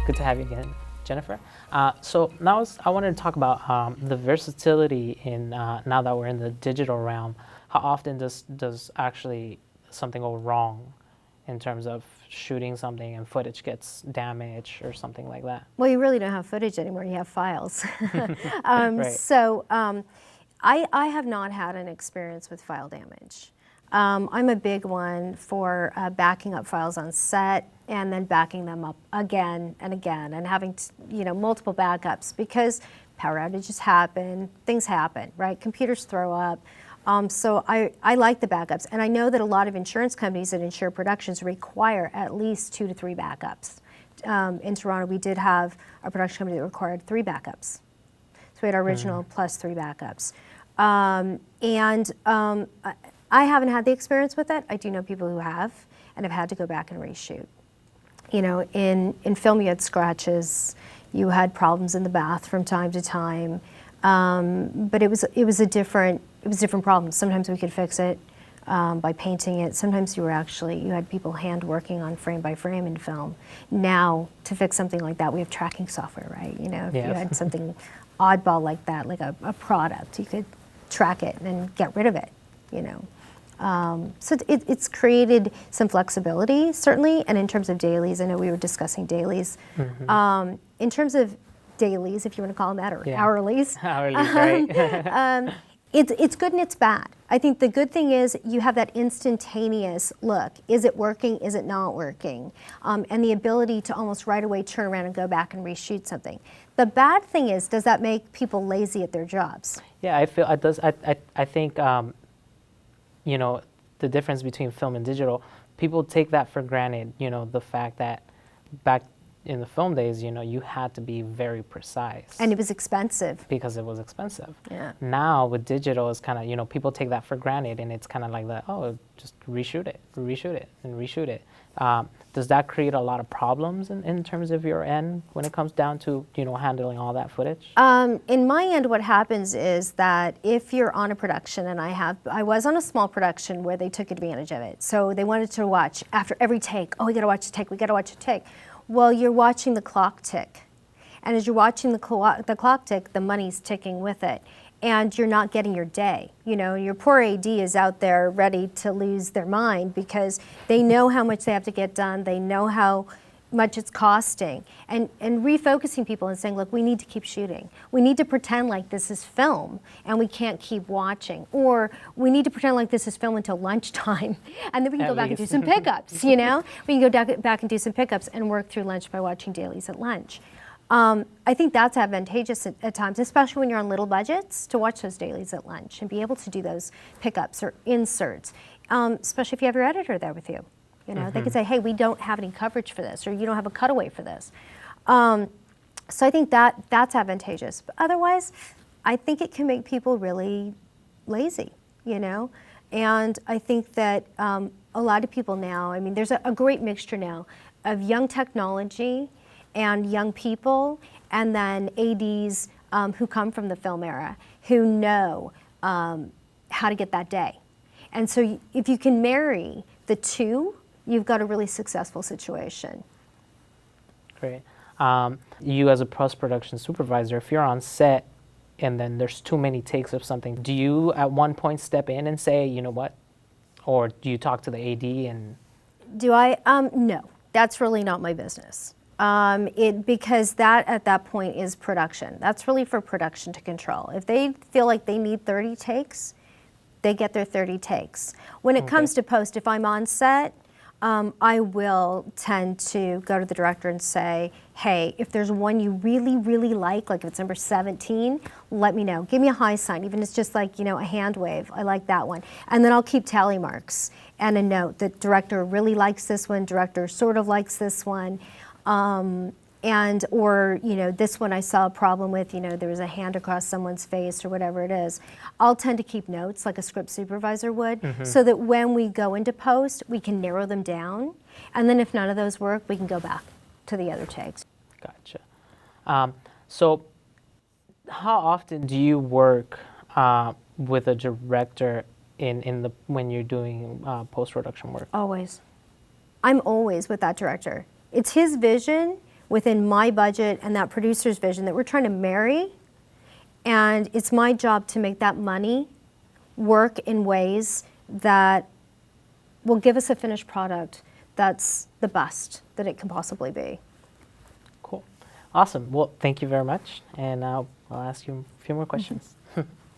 Good to have you again, Jennifer. So now I wanted to talk about the versatility in now that we're in the digital realm. How often does actually something go wrong in terms of shooting something and footage gets damaged or something like that? Well, you really don't have footage anymore. You have files. Right. So I have not had an experience with file damage. I'm a big one for backing up files on set and then backing them up again and again and having multiple backups because power outages happen, things happen, right? Computers throw up. So I like the backups, and I know that a lot of insurance companies that insure productions require at least 2 to 3 backups. In Toronto, we did have a production company that required 3 backups. So we had our original plus 3 backups. I haven't had the experience with it. I do know people who have and have had to go back and reshoot. You know, in film you had scratches, you had problems in the bath from time to time, but it was a different problem. Sometimes we could fix it by painting it. Sometimes you had people hand working on frame by frame in film. Now to fix something like that, we have tracking software, right? You know, if you had something oddball like that, like a product, you could track it and get rid of it. You know. So it's created some flexibility, certainly, and in terms of dailies, I know we were discussing dailies. Mm-hmm. In terms of dailies, if you want to call them that, or hourlies. Hourlies, right. It's good and it's bad. I think the good thing is you have that instantaneous look. Is it working? Is it not working? And the ability to almost right away turn around and go back and reshoot something. The bad thing is, does that make people lazy at their jobs? Yeah, I feel it does. I think. You know, the difference between film and digital, people take that for granted, you know, the fact that back in the film days, you know, you had to be very precise. And it was expensive. Because it was expensive. Yeah. Now with digital, it's kind of, you know, people take that for granted and it's kind of like that, oh, just reshoot it, and reshoot it. Does that create a lot of problems in terms of your end when it comes down to, you know, handling all that footage? In my end, what happens is that if you're on a production, and I was on a small production where they took advantage of it. So they wanted to watch after every take, oh, we gotta watch the take, we gotta watch the take. Well, you're watching the clock tick. And as you're watching the clock tick, the money's ticking with it. And you're not getting your day. You know, your poor AD is out there ready to lose their mind because they know how much they have to get done. They know how much it's costing. And refocusing people and saying, look, we need to keep shooting. We need to pretend like this is film and we can't keep watching. Or we need to pretend like this is film until lunchtime. And then we can go back and do some pickups, you know? We can go back and do some pickups and work through lunch by watching dailies at lunch. I think that's advantageous at times, especially when you're on little budgets, to watch those dailies at lunch and be able to do those pickups or inserts, especially if you have your editor there with you. You know, they can say, hey, we don't have any coverage for this, or you don't have a cutaway for this. So I think that's advantageous. But otherwise, I think it can make people really lazy, you know? And I think that a lot of people now, I mean, there's a great mixture now of young technology and young people, and then ADs who come from the film era, who know how to get that day. And so if you can marry the two, you've got a really successful situation. Great. You as a post-production supervisor, if you're on set and then there's too many takes of something, do you at one point step in and say, you know what? Or do you talk to the AD and... Do I? No, that's really not my business. Because that at that point is production. That's really for production to control. If they feel like they need 30 takes, they get their 30 takes. When it comes to post, if I'm on set, I will tend to go to the director and say, hey, if there's one you really, really like if it's number 17, let me know. Give me a high sign, even if it's just like, you know, a hand wave. I like that one. And then I'll keep tally marks and a note that director really likes this one, director sort of likes this one. Or, you know, this one I saw a problem with, you know, there was a hand across someone's face or whatever it is. I'll tend to keep notes like a script supervisor would, so that when we go into post, we can narrow them down. And then if none of those work, we can go back to the other takes. Gotcha. So how often do you work with a director when you're doing post-production work? Always. I'm always with that director. It's his vision within my budget and that producer's vision that we're trying to marry. And it's my job to make that money work in ways that will give us a finished product that's the best that it can possibly be. Cool. Awesome. Well, thank you very much. And I'll ask you a few more questions.